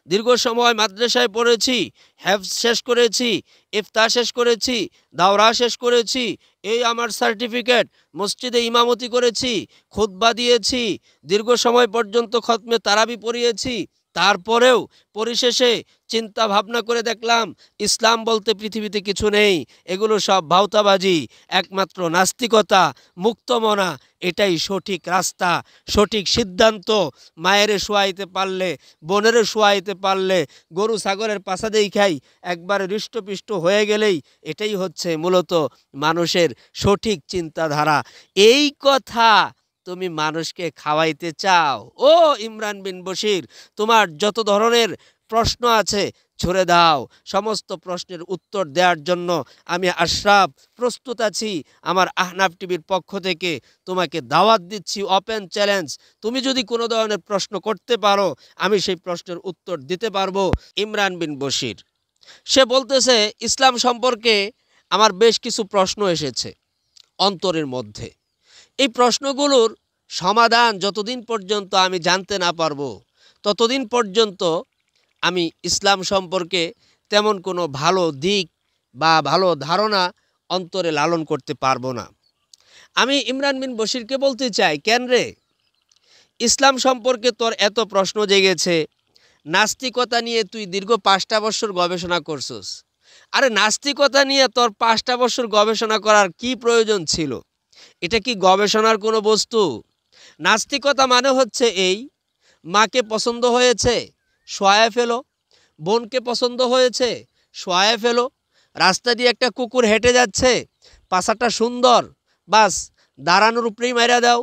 দীর্ঘ সময় মাদ্রাসায় পড়েছি, হেফজ শেষ করেছি, ইফতা শেষ করেছি, দাওরা শেষ করেছি, এই আমার সার্টিফিকেট। মসজিদে ইমামতি করেছি, খুতবা দিয়েছি, দীর্ঘ সময় পর্যন্ত খতমে তারাবি পড়িয়েছি। তারপরেও পরিশেষে চিন্তা ভাবনা করে দেখলাম ইসলাম বলতে পৃথিবীতে কিছু নেই, এগুলো সব ভাওতাবাজি, একমাত্র নাস্তিকতা, মুক্তমনা এটাই সঠিক রাস্তা, সঠিক সিদ্ধান্ত। মায়েরে শোয়াইতে পারলে, বোনেরে শোয়াইতে পারলে, গরু ছাগলের পাছাতেই খাই, একবার হৃষ্টপিষ্ট হয়ে গেলেই এটাই হচ্ছে মূলত মানুষের সঠিক চিন্তাধারা। এই কথা তুমি মানুষকে খাওয়াইতে চাও? ও ইমরান বিন বশির, তোমার যত ধরনের প্রশ্ন আছে ছুড়ে দাও। সমস্ত প্রশ্নের উত্তর দেওয়ার জন্য আমি আশরাফ প্রস্তুত আছি। আমার আহনাফ টিভির পক্ষ থেকে তোমাকে দাওয়াত দিচ্ছি, ওপেন চ্যালেঞ্জ। তুমি যদি কোনো ধরনের প্রশ্ন করতে পারো, আমি সেই প্রশ্নের উত্তর দিতে পারবো। ইমরান বিন বশির সে বলতেছে, ইসলাম সম্পর্কে আমার বেশ কিছু প্রশ্ন এসেছে অন্তরের মধ্যে। এই প্রশ্নগুলোর সমাধান যতদিন পর্যন্ত আমি জানতে না পারবো, ততদিন পর্যন্ত আমি ইসলাম সম্পর্কে তেমন কোনো ভালো দিক বা ভালো ধারণা অন্তরে লালন করতে পারবো না। আমি ইমরান বিন বশিরকে বলতে চাই, কেন রে ইসলাম সম্পর্কে তোর এত প্রশ্ন জেগেছে? নাস্তিকতা নিয়ে তুই দীর্ঘ 5টা বছর গবেষণা করছস। আরে নাস্তিকতা নিয়ে তোর 5টা বছর গবেষণা করার কি প্রয়োজন ছিল? এটা কি গবেষণার কোনো বস্তু? নাস্তিকতা মানে হচ্ছে এই, মাকে পছন্দ হয়েছে শোয়ায় ফেলো, বোনকে পছন্দ হয়েছে শোয়ায় ফেলো, রাস্তা দিয়ে একটা কুকুর হেঁটে যাচ্ছে, পাছাটা সুন্দর, বাস দাঁড়ানোর উপরেই মেরে দাও।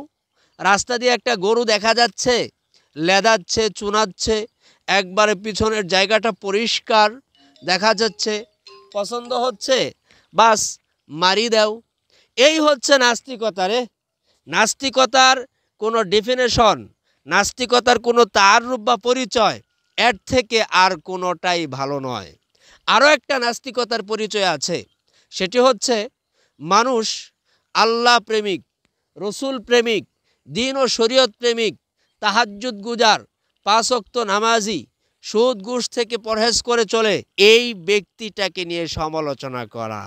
রাস্তা দিয়ে একটা গরু দেখা যাচ্ছে, লেদাচ্ছে, চুনাচ্ছে, একবারে পিছনের জায়গাটা পরিষ্কার দেখা যাচ্ছে, পছন্দ হচ্ছে, বাস মারি দাও। এই হচ্ছে নাস্তিকতা রে। নাস্তিকতার কোনো ডেফিনেশন, নাস্তিকতার কোনো তাররূপ বা পরিচয় এর থেকে আর কোনোটাই ভালো নয়। আরও একটা নাস্তিকতার পরিচয় আছে, সেটি হচ্ছে মানুষ আল্লাহ প্রেমিক, রসুল প্রেমিক, দিন ও শরীয়ত প্রেমিক, তাহাজ্জুদ গুজার, 5 ওয়াক্ত নামাজি, সুদ ঘুষ থেকে পরহেজ করে চলে, এই ব্যক্তিটাকে নিয়ে সমালোচনা করা,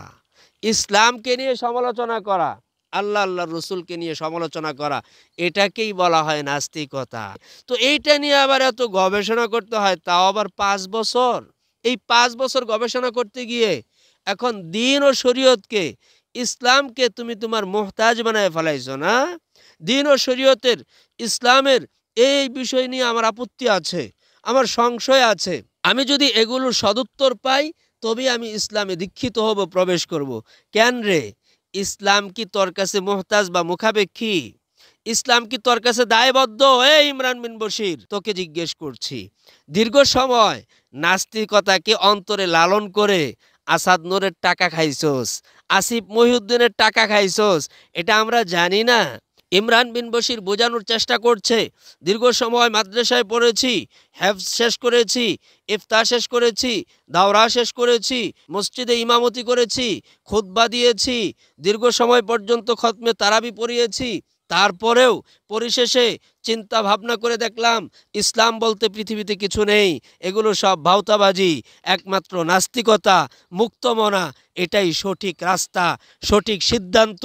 ইসলামকে নিয়ে সমালোচনা করা, আল্লাহর রসুলকে নিয়ে সমালোচনা করা, এটাকেই বলা হয় নাস্তিকতা। তো এইটা নিয়ে আবার এত গবেষণা করতে হয়, তাও আবার 5 বছর। এই 5 বছর গবেষণা করতে গিয়ে এখন দিন ও শরীয়তকে, ইসলামকে তুমি তোমার মুহতাজ বানায় ফেলাইছো না? দিন ও শরীয়তের, ইসলামের এই বিষয় নিয়ে আমার আপত্তি আছে, আমার সংশয় আছে। আমি যদি এগুলোর সদুত্তর পাই তবেই আমি ইসলামে দীক্ষিত হব, প্রবেশ করব। কেন রে ইসলাম কি তোর কাছে মুহতাজ বা মুখাপেক্ষী? ইসলাম কি তোর কাছে দায়বদ্ধ? ইমরান বিন বশির, তোকে জিজ্ঞেস করছি, দীর্ঘ সময় নাস্তিকতাকে অন্তরে লালন করে আসাদ নূরের টাকা খাইছোস, আসিফ মহিউদ্দিনের টাকা খাইছোস, এটা আমরা জানি না? ইমরান বিন বশির বোঝানোর চেষ্টা করছে, দীর্ঘ সময় মাদ্রাসায় পড়েছি, হেফজ শেষ করেছি, ইফতা শেষ করেছি, দাওরা শেষ করেছি, মসজিদে ইমামতি করেছি, খুতবা দিয়েছি, দীর্ঘ সময় পর্যন্ত খতমে তারাবি পড়িয়েছি। তারপরেও পরিশেষে চিন্তা ভাবনা করে দেখলাম ইসলাম বলতে পৃথিবীতে কিছু নেই, এগুলো সব ভাওতাবাজি, একমাত্র নাস্তিকতা, মুক্তমনা এটাই সঠিক রাস্তা, সঠিক সিদ্ধান্ত।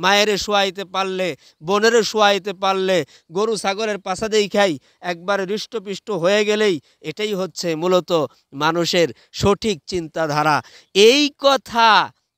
মায়েরে শোয়াইতে পারলে, বোনেরে শোয়াইতে পারলে, গরু ছাগলের পাছাতেই খাই, একবার হৃষ্টপিষ্ট হয়ে গেলেই এটাই হচ্ছে মূলত মানুষের সঠিক চিন্তাধারা। এই কথা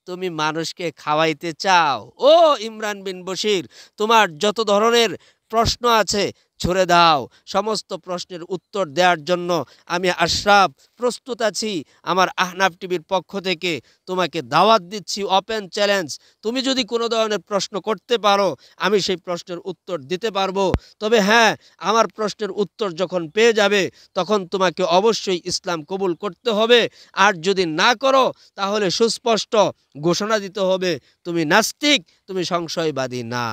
তুমি মানুষকে খাওয়াইতে চাও? ও ইমরান বিন বশির, তোমার যত ধরনের প্রশ্ন আছে ছুড়ে দাও। সমস্ত প্রশ্নের উত্তর দেওয়ার জন্য আমি আশরাফ প্রস্তুত আছি। আমার আহনাফ টিভির পক্ষ থেকে তোমাকে দাওয়াত দিচ্ছি, ওপেন চ্যালেঞ্জ। তুমি যদি কোনো ধরনের প্রশ্ন করতে পারো, আমি সেই প্রশ্নের উত্তর দিতে পারবো। তবে হ্যাঁ, আমার প্রশ্নের উত্তর যখন পেয়ে যাবে তখন তোমাকে অবশ্যই ইসলাম কবুল করতে হবে। আর যদি না করো তাহলে সুস্পষ্ট ঘোষণা দিতে হবে তুমি নাস্তিক, তুমি সংশয়বাদী না।